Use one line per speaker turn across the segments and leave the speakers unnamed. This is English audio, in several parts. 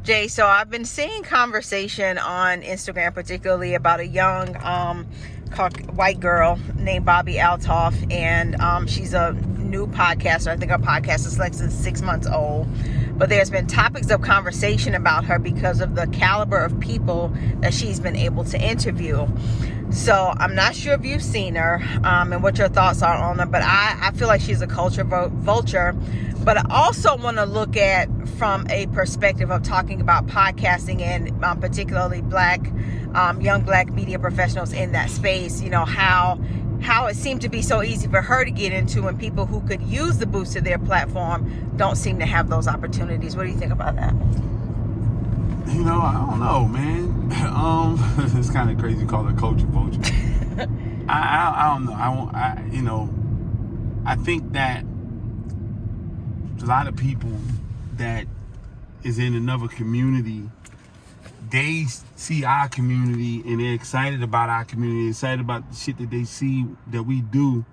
Jay, so I've been seeing conversation on Instagram, particularly about a young white girl named Bobby Althoff, and she's a new podcaster. I think her podcast is less than 6 months old. But there's been topics of conversation about her because of the caliber of people that she's been able to interview. So I'm not sure if you've seen her and what your thoughts are on her, but I feel like she's a culture vulture. But I also want to look at from a perspective of talking about podcasting and particularly young black media professionals in that space. You know, how it seemed to be so easy for her to get into, and people who could use the boost of their platform don't seem to have those opportunities. What do you think about that?
You know, I don't know, man. It's kind of crazy to call it culture vulture. I don't know. I think that a lot of people that is in another community, they see our community and they're excited about our community, excited about the shit that they see that we do,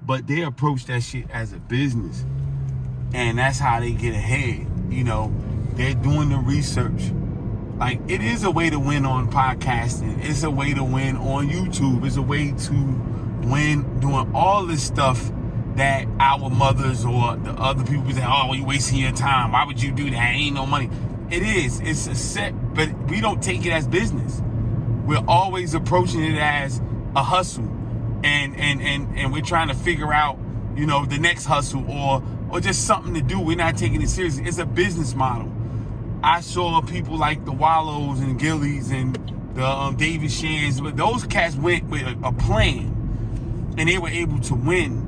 but they approach that shit as a business. And that's how they get ahead. You know, they're doing the research. Like, it is a way to win on podcasting. It's a way to win on YouTube. It's a way to win doing all this stuff that our mothers or the other people say, oh, you're wasting your time. Why would you do that? Ain't no money. It is. It's a set, but we don't take it as business. We're always approaching it as a hustle. And we're trying to figure out, you know, the next hustle or just something to do. We're not taking it seriously. It's a business model. I saw people like the Wallows and Gillies and the David Shans, but those cats went with a plan and they were able to win.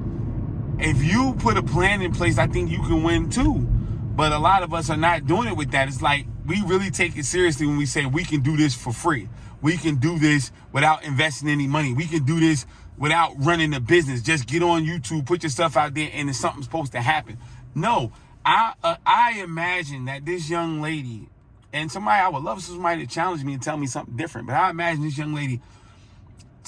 If you put a plan in place, I think you can win too. But a lot of us are not doing it with that. It's like, we really take it seriously when we say we can do this for free. We can do this without investing any money. We can do this without running a business. Just get on YouTube, put your stuff out there, and then something's supposed to happen. No, I imagine that this young lady, and I would love somebody to challenge me and tell me something different, but I imagine this young lady,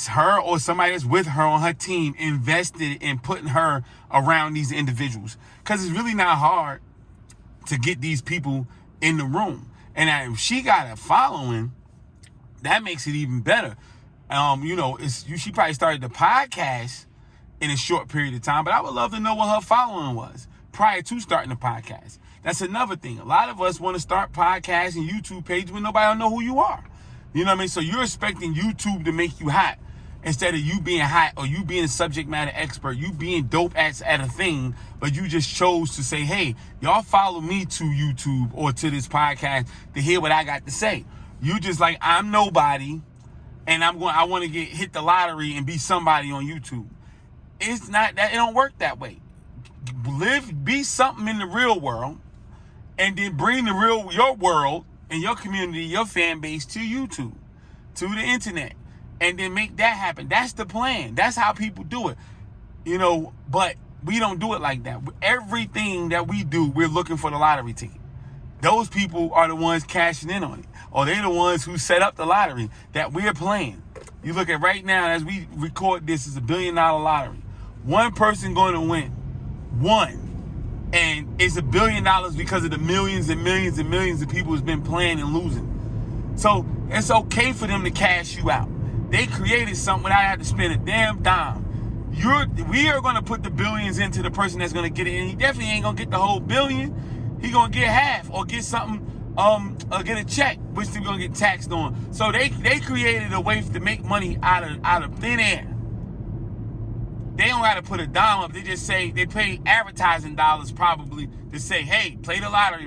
her or somebody that's with her on her team, invested in putting her around these individuals. Because it's really not hard to get these people in the room. And if she got a following, that makes it even better. She probably started the podcast in a short period of time, but I would love to know what her following was prior to starting the podcast. That's another thing. A lot of us want to start podcasts and YouTube pages, but nobody will know who you are. You know what I mean? So you're expecting YouTube to make you hot instead of you being hot or you being a subject matter expert, you being dope at a thing, but you just chose to say, hey, y'all follow me to YouTube or to this podcast to hear what I got to say. You just like, I'm nobody, and I want to hit the lottery and be somebody on YouTube. It's not that. It don't work that way. Be something in the real world, and then bring your world and your community, your fan base to YouTube, to the internet, and then make that happen. That's the plan. That's how people do it. You know, but we don't do it like that. Everything that we do, we're looking for the lottery ticket. Those people are the ones cashing in on it, or they're the ones who set up the lottery that we're playing. You look at right now, as we record this, is $1 billion lottery. One person going to win. One. And it's $1 billion because of the millions and millions and millions of people who's been playing and losing. So it's okay for them to cash you out. They created something without having to spend a damn dime. We are going to put the billions into the person that's going to get it, and he definitely ain't going to get the whole billion. He going to get half or get something, or get a check, which they're going to get taxed on. So they created a way to make money out of thin air. They don't got to put a dime up. They just say, they pay advertising dollars probably to say, hey, play the lottery.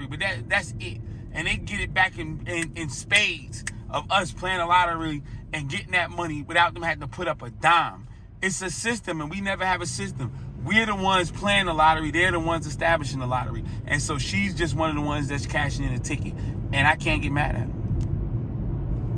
But that's it. And they get it back in spades of us playing the lottery and getting that money without them having to put up a dime. It's a system, and we never have a system. We're the ones playing the lottery. They're the ones establishing the lottery. And so she's just one of the ones that's cashing in a ticket. And I can't get mad at her.